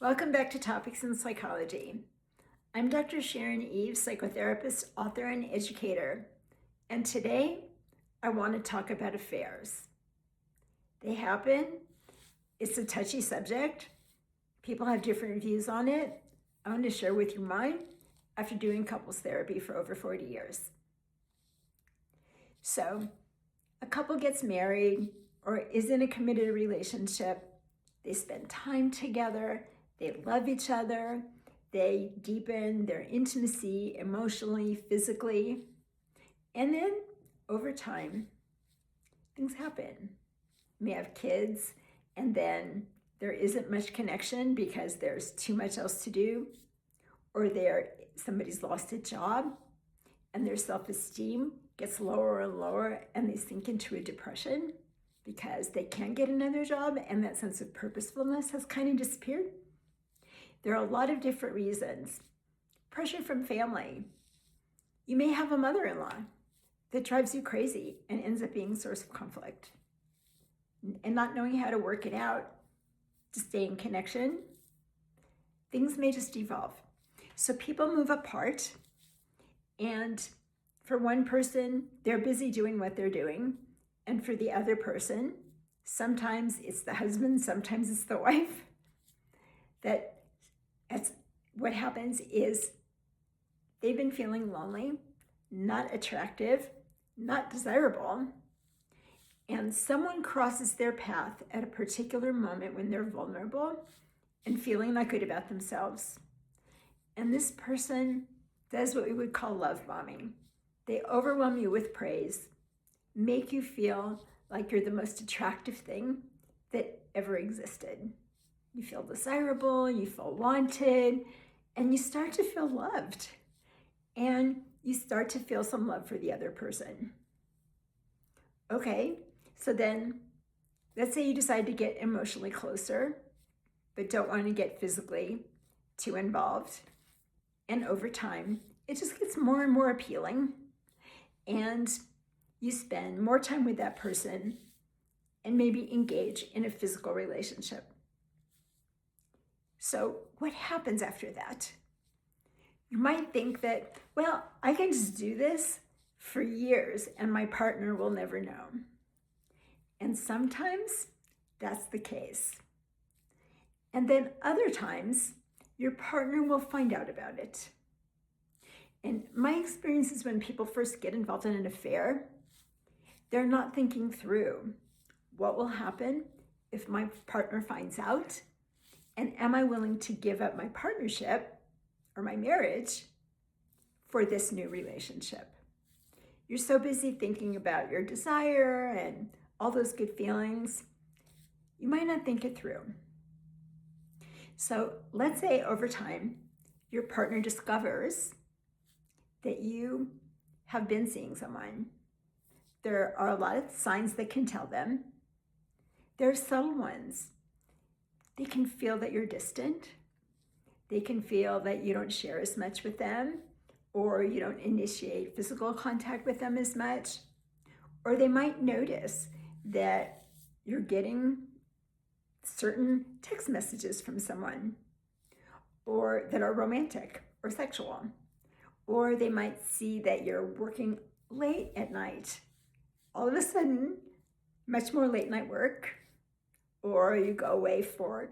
Welcome back to Topics in Psychology. I'm Dr. Sharon Eve, psychotherapist, author, and educator. And today I want to talk about affairs. They happen. It's a touchy subject. People have different views on it. I want to share with you mine after doing couples therapy for over 40 years. So, a couple gets married or is in a committed relationship. They spend time together. They love each other. They deepen their intimacy emotionally, physically. And then over time, things happen. You may have kids, and then there isn't much connection because there's too much else to do, or somebody's lost a job and their self-esteem gets lower and lower, and they sink into a depression because they can't get another job and that sense of purposefulness has kind of disappeared. There are a lot of different reasons. Pressure from family. You may have a mother-in-law that drives you crazy and ends up being a source of conflict. And not knowing how to work it out to stay in connection, things may just evolve. So people move apart, and for one person, they're busy doing what they're doing. And for the other person, sometimes it's the husband, sometimes it's the wife, what happens is they've been feeling lonely, not attractive, not desirable, and someone crosses their path at a particular moment when they're vulnerable and feeling not good about themselves. And this person does what we would call love bombing. They overwhelm you with praise, make you feel like you're the most attractive thing that ever existed. You feel desirable, you feel wanted, and you start to feel loved. And you start to feel some love for the other person. Okay, so then let's say you decide to get emotionally closer, but don't want to get physically too involved. And over time, it just gets more and more appealing. And you spend more time with that person and maybe engage in a physical relationship. So what happens after that? You might think that, well, I can just do this for years and my partner will never know. And sometimes that's the case. And then other times, your partner will find out about it. And my experience is when people first get involved in an affair, they're not thinking through what will happen if my partner finds out, and am I willing to give up my partnership or my marriage for this new relationship? You're so busy thinking about your desire and all those good feelings, you might not think it through. So let's say over time, your partner discovers that you have been seeing someone. There are a lot of signs that can tell them. There are subtle ones. They can feel that you're distant. They can feel that you don't share as much with them, or you don't initiate physical contact with them as much. Or they might notice that you're getting certain text messages from someone, or that are romantic or sexual. Or they might see that you're working late at night. All of a sudden, much more late night work, or you go away for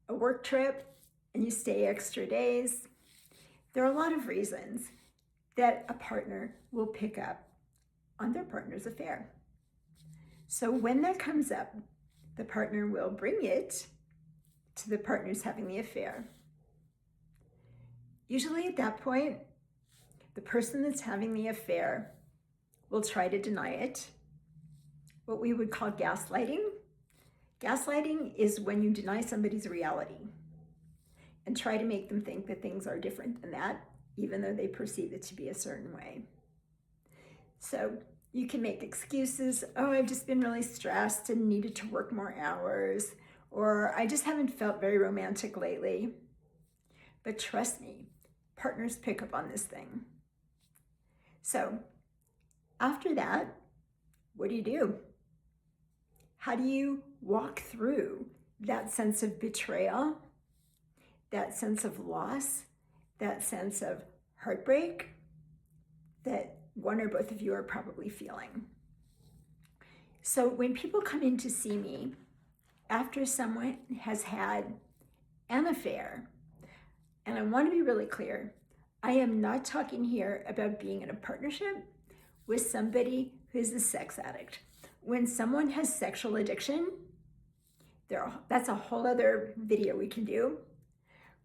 a work trip and you stay extra days. There are a lot of reasons that a partner will pick up on their partner's affair. So when that comes up, the partner will bring it to the partner who's having the affair. Usually at that point, the person that's having the affair will try to deny it, what we would call gaslighting. Gaslighting is when you deny somebody's reality and try to make them think that things are different than that, even though they perceive it to be a certain way. So you can make excuses. Oh, I've just been really stressed and needed to work more hours, or I just haven't felt very romantic lately. But trust me, partners pick up on this thing. So after that, what do? How do you walk through that sense of betrayal that sense of loss, that sense of heartbreak that one or both of you are probably feeling. So when people come in to see me after someone has had an affair, and I want to be really clear, I am not talking here about being in a partnership with somebody who's a sex addict. When someone has sexual addiction, that's a whole other video we can do.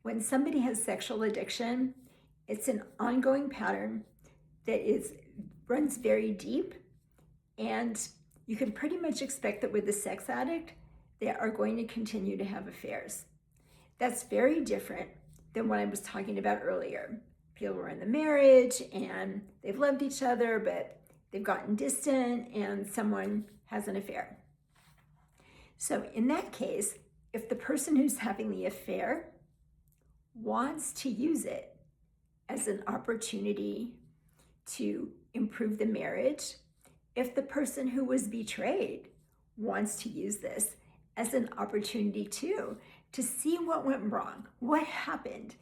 When somebody has sexual addiction, it's an ongoing pattern that runs very deep, and you can pretty much expect that with the sex addict, they are going to continue to have affairs. That's very different than what I was talking about earlier. People were in the marriage and they've loved each other, but they've gotten distant and someone has an affair. So in that case, if the person who's having the affair wants to use it as an opportunity to improve the marriage, if the person who was betrayed wants to use this as an opportunity too, to see what went wrong, what happened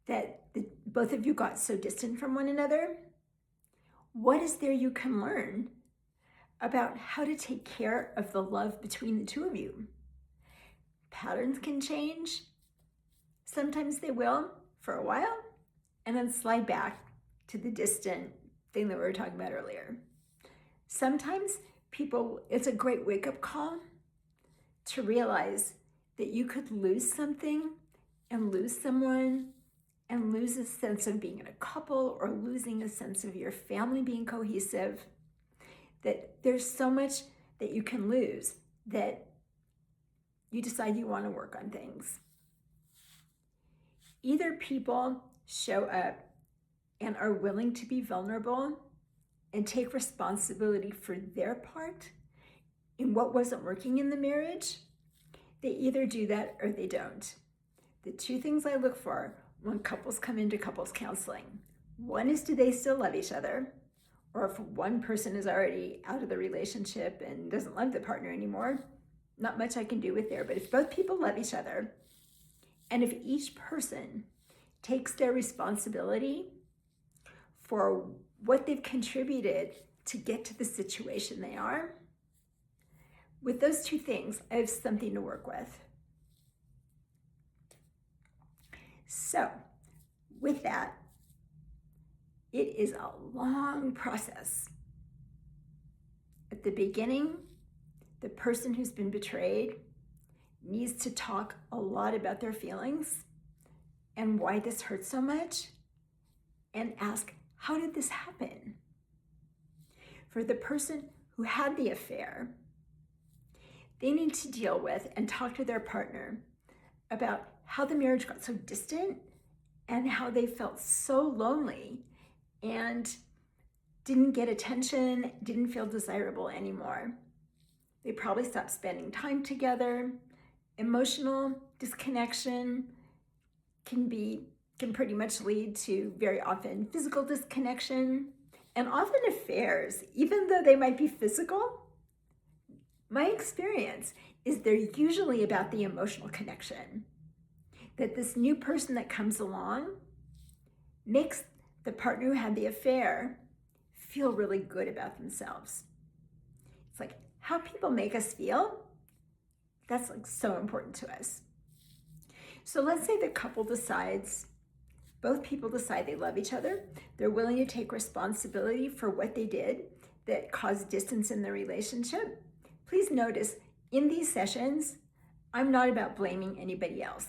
that both of you got so distant from one another, what is there you can learn about how to take care of the love between the two of you? Patterns can change. Sometimes they will for a while and then slide back to the distant thing that we were talking about earlier. Sometimes it's a great wake-up call to realize that you could lose something and lose someone and lose a sense of being in a couple or losing a sense of your family being cohesive, that there's so much that you can lose that you decide you want to work on things. Either people show up and are willing to be vulnerable and take responsibility for their part in what wasn't working in the marriage. They either do that or they don't. The two things I look for when couples come into couples counseling, one is, do they still love each other? Or if one person is already out of the relationship and doesn't love the partner anymore, not much I can do with there. But if both people love each other, and if each person takes their responsibility for what they've contributed to get to the situation they are, with those two things, I have something to work with. So, with that, it is a long process. At the beginning, the person who's been betrayed needs to talk a lot about their feelings and why this hurts so much, and ask, how did this happen? For the person who had the affair, they need to deal with and talk to their partner about how the marriage got so distant and how they felt so lonely and didn't get attention, didn't feel desirable anymore. They probably stopped spending time together. Emotional disconnection can pretty much lead to very often physical disconnection, and often affairs, even though they might be physical, my experience is they're usually about the emotional connection. That this new person that comes along makes the partner who had the affair feel really good about themselves. It's like how people make us feel, that's like so important to us. So let's say the couple both people decide they love each other, they're willing to take responsibility for what they did that caused distance in the relationship. Please notice, in these sessions, I'm not about blaming anybody else.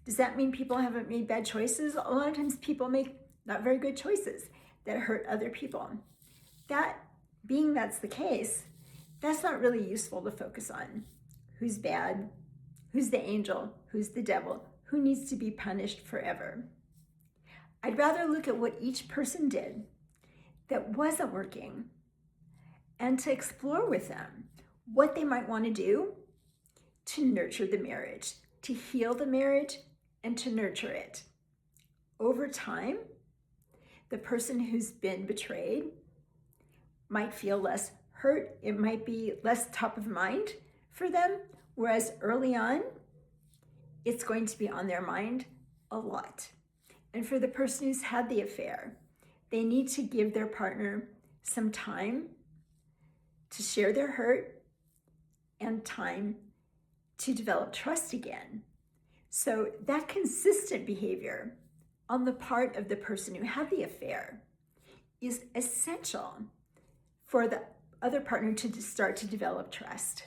Does that mean people haven't made bad choices? A lot of times people make not very good choices that hurt other people. That's the case, that's not really useful to focus on. Who's bad? Who's the angel? Who's the devil? Who needs to be punished forever? I'd rather look at what each person did that wasn't working and to explore with them what they might want to do to nurture the marriage, to heal the marriage, and to nurture it. Over time, the person who's been betrayed might feel less hurt. It might be less top of mind for them, whereas early on, it's going to be on their mind a lot. And for the person who's had the affair, they need to give their partner some time to share their hurt and time to develop trust again. So that consistent behavior on the part of the person who had the affair is essential for the other partner to start to develop trust,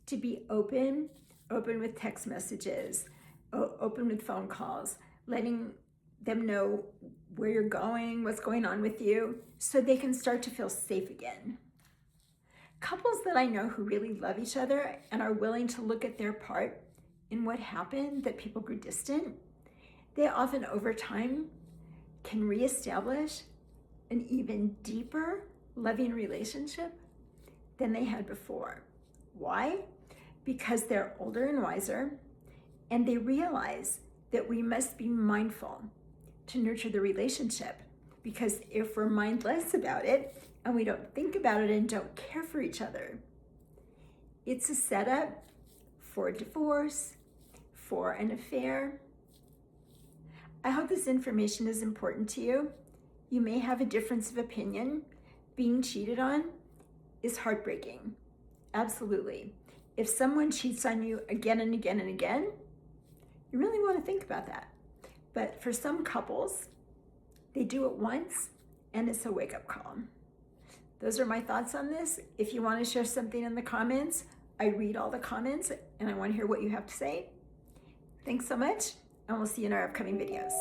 to be open with text messages, open with phone calls, letting them know where you're going, what's going on with you, so they can start to feel safe again. Couples that I know who really love each other and are willing to look at their part in what happened, that people grew distant, they often over time can reestablish an even deeper loving relationship than they had before. Why? Because they're older and wiser, and they realize that we must be mindful to nurture the relationship, because if we're mindless about it and we don't think about it and don't care for each other, it's a setup for a divorce, for an affair. I hope this information is important to you. You may have a difference of opinion. Being cheated on is heartbreaking. Absolutely. If someone cheats on you again and again and again, you really want to think about that. But for some couples, they do it once and it's a wake-up call. Those are my thoughts on this. If you want to share something in the comments, I read all the comments and I want to hear what you have to say. Thanks so much, and we'll see you in our upcoming videos.